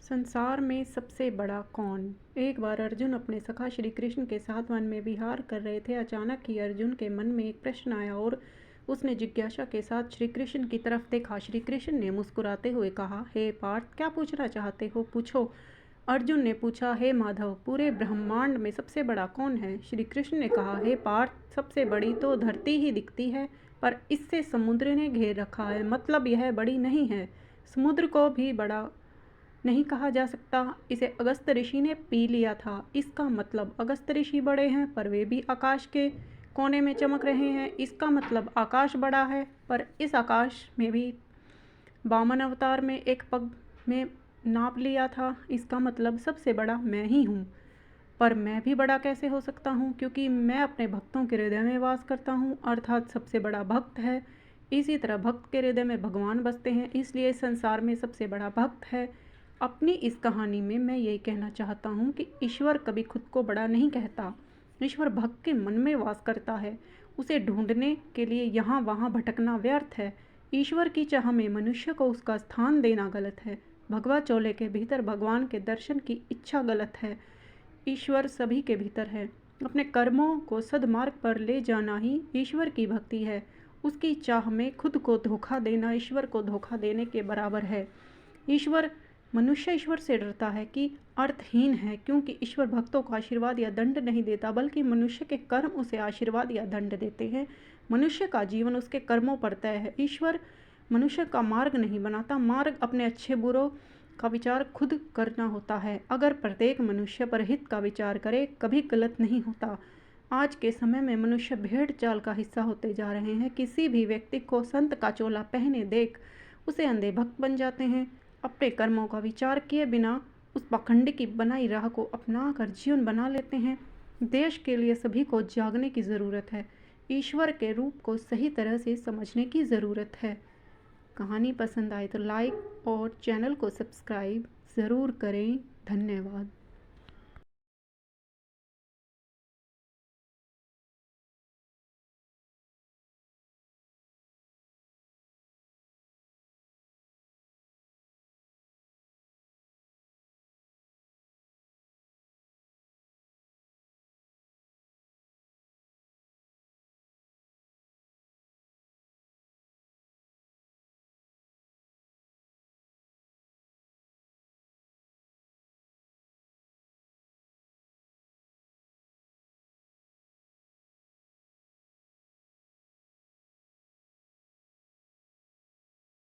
संसार में सबसे बड़ा कौन? एक बार अर्जुन अपने सखा श्री कृष्ण के साथ वन में विहार कर रहे थे। अचानक ही अर्जुन के मन में एक प्रश्न आया और उसने जिज्ञासा के साथ श्री कृष्ण की तरफ देखा। श्री कृष्ण ने मुस्कुराते हुए कहा, हे पार्थ, क्या पूछना चाहते हो, पूछो। अर्जुन ने पूछा, हे माधव, पूरे ब्रह्मांड में सबसे बड़ा कौन है? श्री कृष्ण ने कहा, हे पार्थ, सबसे बड़ी तो धरती ही दिखती है, पर इससे समुद्र ने घेर रखा है, मतलब यह बड़ी नहीं है। समुद्र को भी बड़ा नहीं कहा जा सकता, इसे अगस्त्य ऋषि ने पी लिया था। इसका मतलब अगस्त्य ऋषि बड़े हैं, पर वे भी आकाश के कोने में चमक रहे हैं। इसका मतलब आकाश बड़ा है, पर इस आकाश में भी वामन अवतार में एक पग में नाप लिया था। इसका मतलब सबसे बड़ा मैं ही हूँ। पर मैं भी बड़ा कैसे हो सकता हूँ, क्योंकि मैं अपने भक्तों के हृदय में वास करता हूँ, अर्थात सबसे बड़ा भक्त है। इसी तरह भक्त के हृदय में भगवान बसते हैं, इसलिए संसार में सबसे बड़ा भक्त है। अपनी इस कहानी में मैं यही कहना चाहता हूँ कि ईश्वर कभी खुद को बड़ा नहीं कहता। ईश्वर भक्त के मन में वास करता है। उसे ढूंढने के लिए यहाँ वहाँ भटकना व्यर्थ है। ईश्वर की चाह में मनुष्य को उसका स्थान देना गलत है। भगवा चोले के भीतर भगवान के दर्शन की इच्छा गलत है। ईश्वर सभी के भीतर है। अपने कर्मों को सद्मार्ग पर ले जाना ही ईश्वर की भक्ति है। उसकी चाह में खुद को धोखा देना ईश्वर को धोखा देने के बराबर है। मनुष्य ईश्वर से डरता है कि अर्थहीन है, क्योंकि ईश्वर भक्तों को आशीर्वाद या दंड नहीं देता, बल्कि मनुष्य के कर्म उसे आशीर्वाद या दंड देते हैं। मनुष्य का जीवन उसके कर्मों पर तय है। ईश्वर मनुष्य का मार्ग नहीं बनाता, मार्ग अपने अच्छे बुरों का विचार खुद करना होता है। अगर प्रत्येक मनुष्य पर हित का विचार करे, कभी गलत नहीं होता। आज के समय में मनुष्य भेड़ चाल का हिस्सा होते जा रहे हैं। किसी भी व्यक्ति को संत का चोला पहने देख उसे अंधे भक्त बन जाते हैं। अपने कर्मों का विचार किए बिना उस पाखंड की बनाई राह को अपना कर जीवन बना लेते हैं। देश के लिए सभी को जागने की ज़रूरत है। ईश्वर के रूप को सही तरह से समझने की ज़रूरत है। कहानी पसंद आए तो लाइक और चैनल को सब्सक्राइब ज़रूर करें। धन्यवाद।